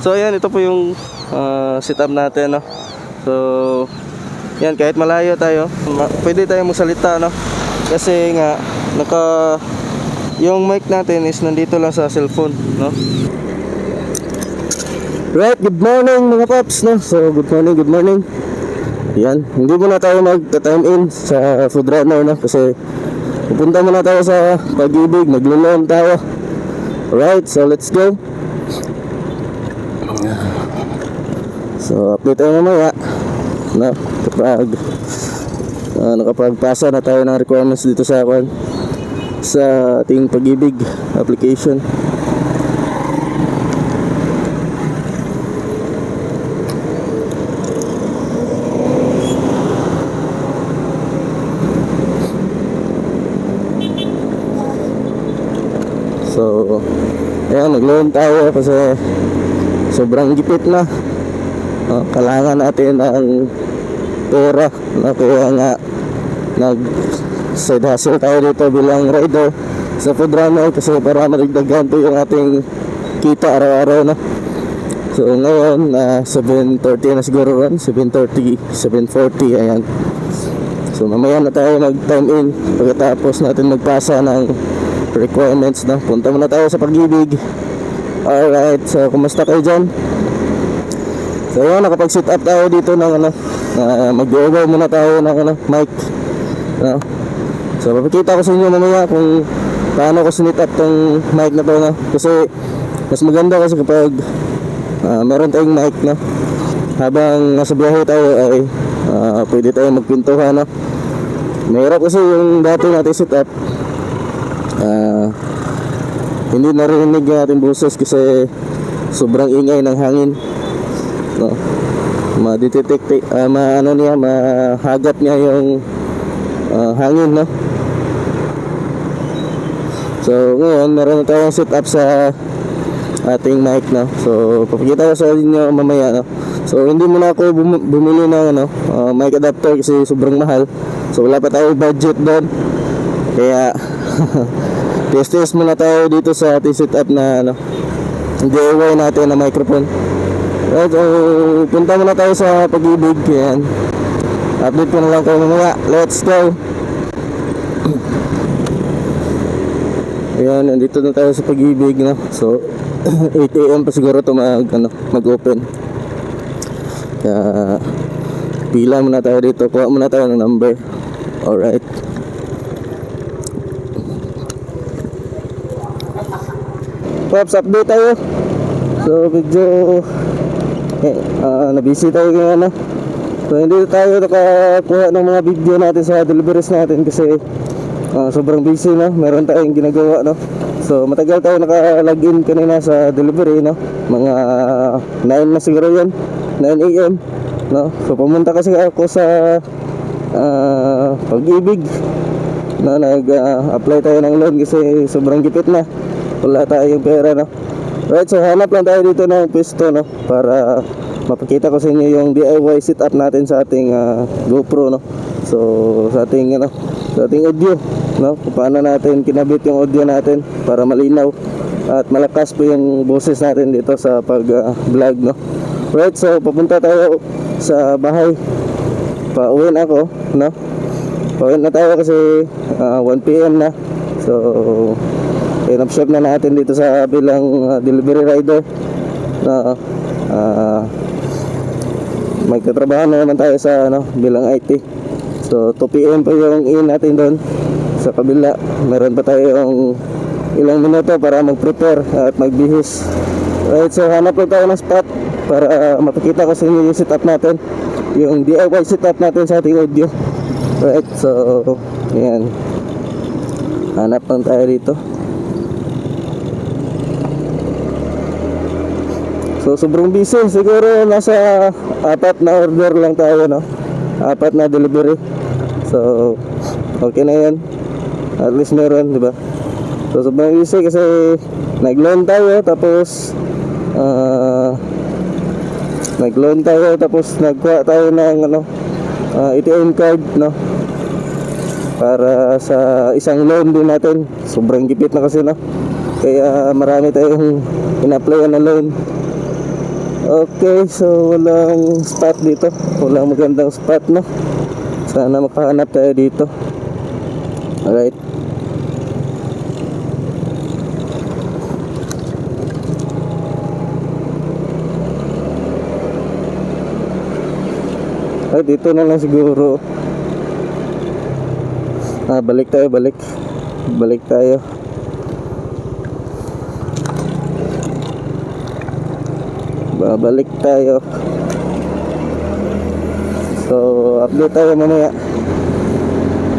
So ayan, ito po yung setup natin, no. So yan, kahit malayo tayo, pwede tayong magsalita, no. Kasi nga yung mic natin is nandito lang sa cellphone, no. Right, good morning mga paps, no. So good morning. Yan, hindi muna tayo mag-time in sa food runner, no, kasi pupunta muna tayo sa Pag-ibig, maglulon tayo. Alright, so let's go. So update tayo mamaya, no, kapag nakapagpasa na tayo ng requirements dito sa ating Pag-ibig application. So ayan, nag-loan tayo kasi sobrang gipit na. Kailangan natin ang pera, no? Kaya nga side hustle tayo dito bilang rider sa food runner kasi para madagdagan po yung ating kita araw-araw, no? So ngayon 7:30 na siguro, 7:30, 7:40, ayan. So mamaya na tayo mag-time in pagkatapos natin magpasa ng requirements, no? Punta muna tayo sa Pag-ibig. Alright, so kumusta kayo dyan? So yun, nakapag-set up tayo dito ng mag-over muna tayo ng mic, no? So papakita ko sa inyo mamaya kung paano ko sinit up tong mic na to, no? Kasi mas maganda kasi kapag meron tayong mic, no? Habang nasa biyahe tayo ay pwede tayong magpintuhan, no? Mahirap kasi yung dati natin set up, hindi narinig yung ating boses kasi sobrang ingay ng hangin, no? Mahagat niya yung hangin, no? So ngayon meron na tayong set up sa ating mic, no? So papakita ko sa inyo mamaya, no? So hindi muna ako bumili ng mic adapter kasi sobrang mahal. So wala pa tayong budget doon. Kaya test muna tayo dito sa ating setup na DIY natin na microphone. Right, so punta muna tayo sa Pag-ibig. Yan, update ko na lang kayo mamaya. Let's go. Ayan, nandito na tayo sa Pag-ibig, no? So 8 AM pa siguro ito mag-open. Kaya pila muna tayo dito, kuha muna tayo ng number. Alright, Pops, update tayo. So medyo nabisi tayo ngayon, no? So hindi tayo nakakuha ng mga video natin sa deliveries natin kasi sobrang busy, no? Meron tayong ginagawa, no? So matagal tayo naka-login kanina sa delivery, no? Mga 9 na siguro yun, 9 AM, no? So pumunta kasi ako sa Pag-ibig, no? Nag-apply tayo ng loan kasi sobrang gipit na, wala tayong pera, no? Right, so hanap lang tayo dito ng pwesto, no? Para mapakita ko sa inyo yung DIY setup natin sa ating GoPro, no? So sa ating audio, no? Kung paano natin kinabit yung audio natin para malinaw at malakas po yung boses natin dito sa pag-vlog, no? Right, so papunta tayo sa bahay. Pauwi na ako, no? Pauwi na tayo kasi 1 PM na. So in-upship na natin dito sa bilang delivery rider na magtatrabaho na naman tayo sa bilang IT. So 2 PM pa yung in natin doon sa kabila. Meron pa tayong ilang minuto para mag-prepare at magbihis. Right, so hanap lang tayo ng spot para mapakita ko sa inyo yung setup natin, yung DIY setup natin sa ating audio. Right, so ayan, hanap lang tayo dito. So sobrang busy, siguro nasa 4 na order lang tayo, no? 4 na delivery. So okay na yan, at least meron, diba? So sobrang busy kasi nag-loan tayo tapos nagkuha tayo ng ATM card, no? Para sa isang loan din natin. Sobrang gipit na kasi, no? Kaya marami tayong in-applyan na loan. Okay, so walang spot dito. Walang magandang spot, no? Sana makahanap tayo dito. Alright. Ay, dito na lang siguro. Balik tayo, balik. Balik tayo. Babalik tayo. So, update tayo mamaya.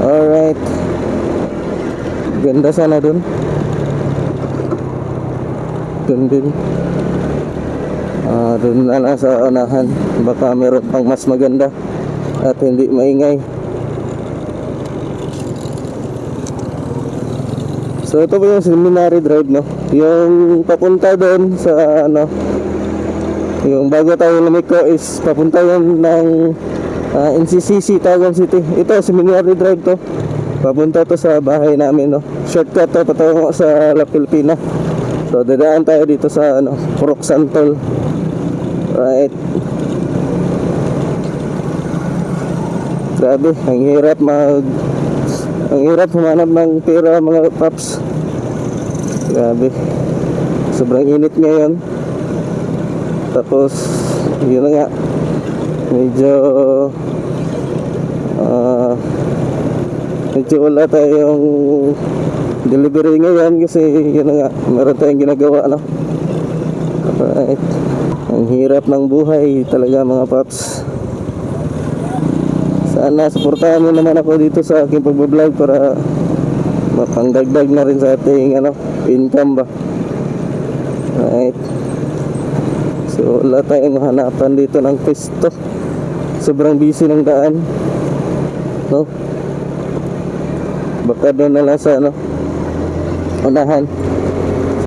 Alright. Ganda sana dun. Dun din. Dun na lang sa unahan. Baka meron pang mas maganda at hindi maingay. So ito po yung Seminary Drive, no? Yung papunta doon sa ano, yung bago tayo lumiko is papunta yun ng NCCC, Tagum City. Ito, Seminary Drive to. Papunta to sa bahay namin, no? Shortcut to patungo sa La Pilipina. So dadaan tayo dito sa ano, Purok Santol. Right. Grabe, ang hirap humanap ng pera, mga paps. Grabe. Sobrang init ngayon. Tapos yun na nga, medyo wala tayong delivery ngayon kasi yun na nga, meron tayong ginagawa, no? Right. Ang hirap ng buhay talaga, mga paps. Sana suportahan mo naman ako dito sa aking pagbablog para mapangdagdag na rin sa ating ano, income ba. Right. So wala tayong hanapan dito ng pwesto. Sobrang busy ng daan, no? Baka doon na lang sa ano, unahan.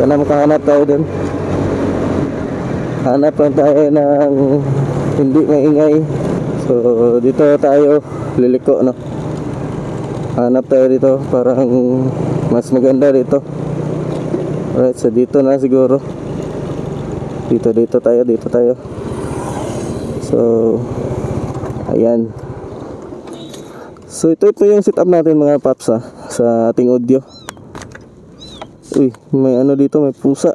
Sana makahanap tayo doon. Hanap lang tayo ng hindi maingay. So dito tayo liliko, no? Hanap tayo dito, parang mas maganda dito. Alright, so dito na siguro. Dito tayo. So ayan. So ito yung setup natin, mga paps, sa ating audio. Uy, may ano dito, may pusa.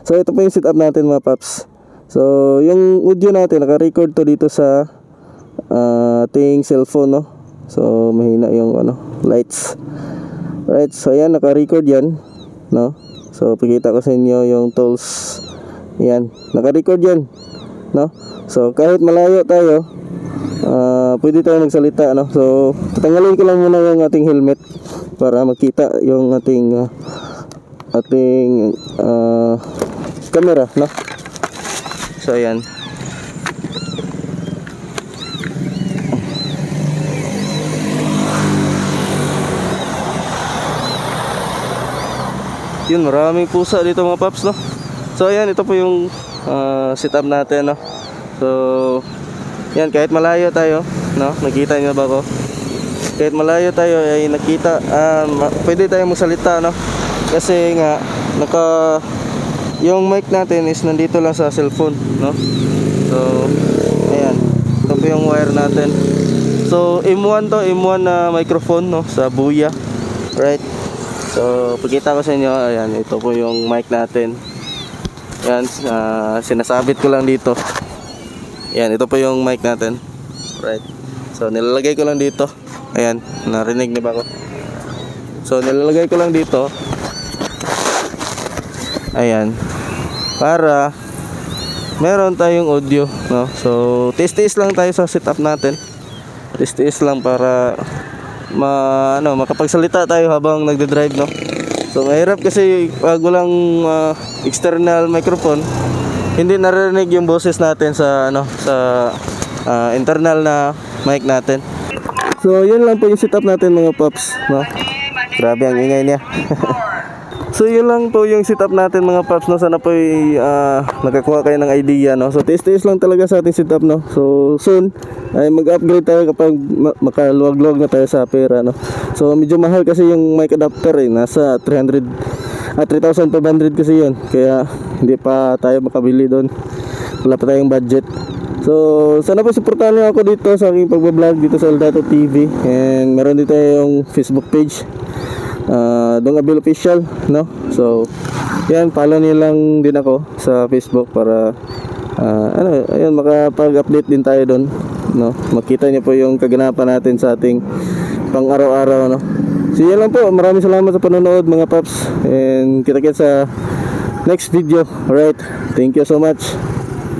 So ito po yung setup natin, mga paps. So yung audio natin, naka-record to dito sa ating cellphone, no? So mahina yung ano, lights. Right, so ayan, naka-record yan, no? So pakita ko sa inyo yung tools. Yan, naka-record yan, no? So kahit malayo tayo, pwede tayo magsalita, no? So tatanggalin ko lang muna yung ating helmet para makita yung ating camera, no? So ayan. Yun, maraming pusa dito, mga paps, no? So ayan, ito po yung setup natin, no? So yan, kahit malayo tayo, no? Nakita niyo ba ko? Kahit malayo tayo ay nakita, pwede tayong magsalita, no? Kasi nga yung mic natin is nandito lang sa cellphone, no? So ayan, ito po yung wire natin. So M1 to, M1 na microphone, no? Sa Buya, right? So pagkita ko sa inyo, ayan, ito po yung mic natin. Yan, sinasabit ko lang dito. Yan, ito po yung mic natin. Right. So nilalagay ko lang dito. Ayan, narinig niyo ba ako? So nilalagay ko lang dito. Ayan. Para meron tayong audio, no? So tiis-tiis lang tayo sa setup natin. Tiis-tiis lang para makapagsalita tayo habang nagde-drive, no? So mahirap kasi pag walang external microphone, hindi naririnig yung boses natin sa internal na mic natin. So yun lang po yung setup natin, mga paps, no? Grabe ang ingay niya. So yun lang po yung setup natin, mga paps, no? Sana po nakakuha kayo ng idea, no? So tiis-tiis lang talaga sa ating setup, no? So soon ay mag-upgrade tayo kapag makaluwag-luwag na tayo sa pera, no? So medyo mahal kasi yung mic adapter, nasa 300 3,500 kasi yun, kaya hindi pa tayo makabili doon, wala pa tayong budget. So sana po supportahan niyo ako dito sa aking pagbablog dito sa Eldato TV, and meron dito yung Facebook page, Dong Abil Official, no? So yan, follow niyo lang din ako sa Facebook para ayun, makapag-update din tayo doon, no? Makita niyo po yung kaganapan natin sa ating pang araw-araw, no? So yan lang po, maraming salamat sa panonood mga paps, and kita-kits sa next video. Alright, thank you so much.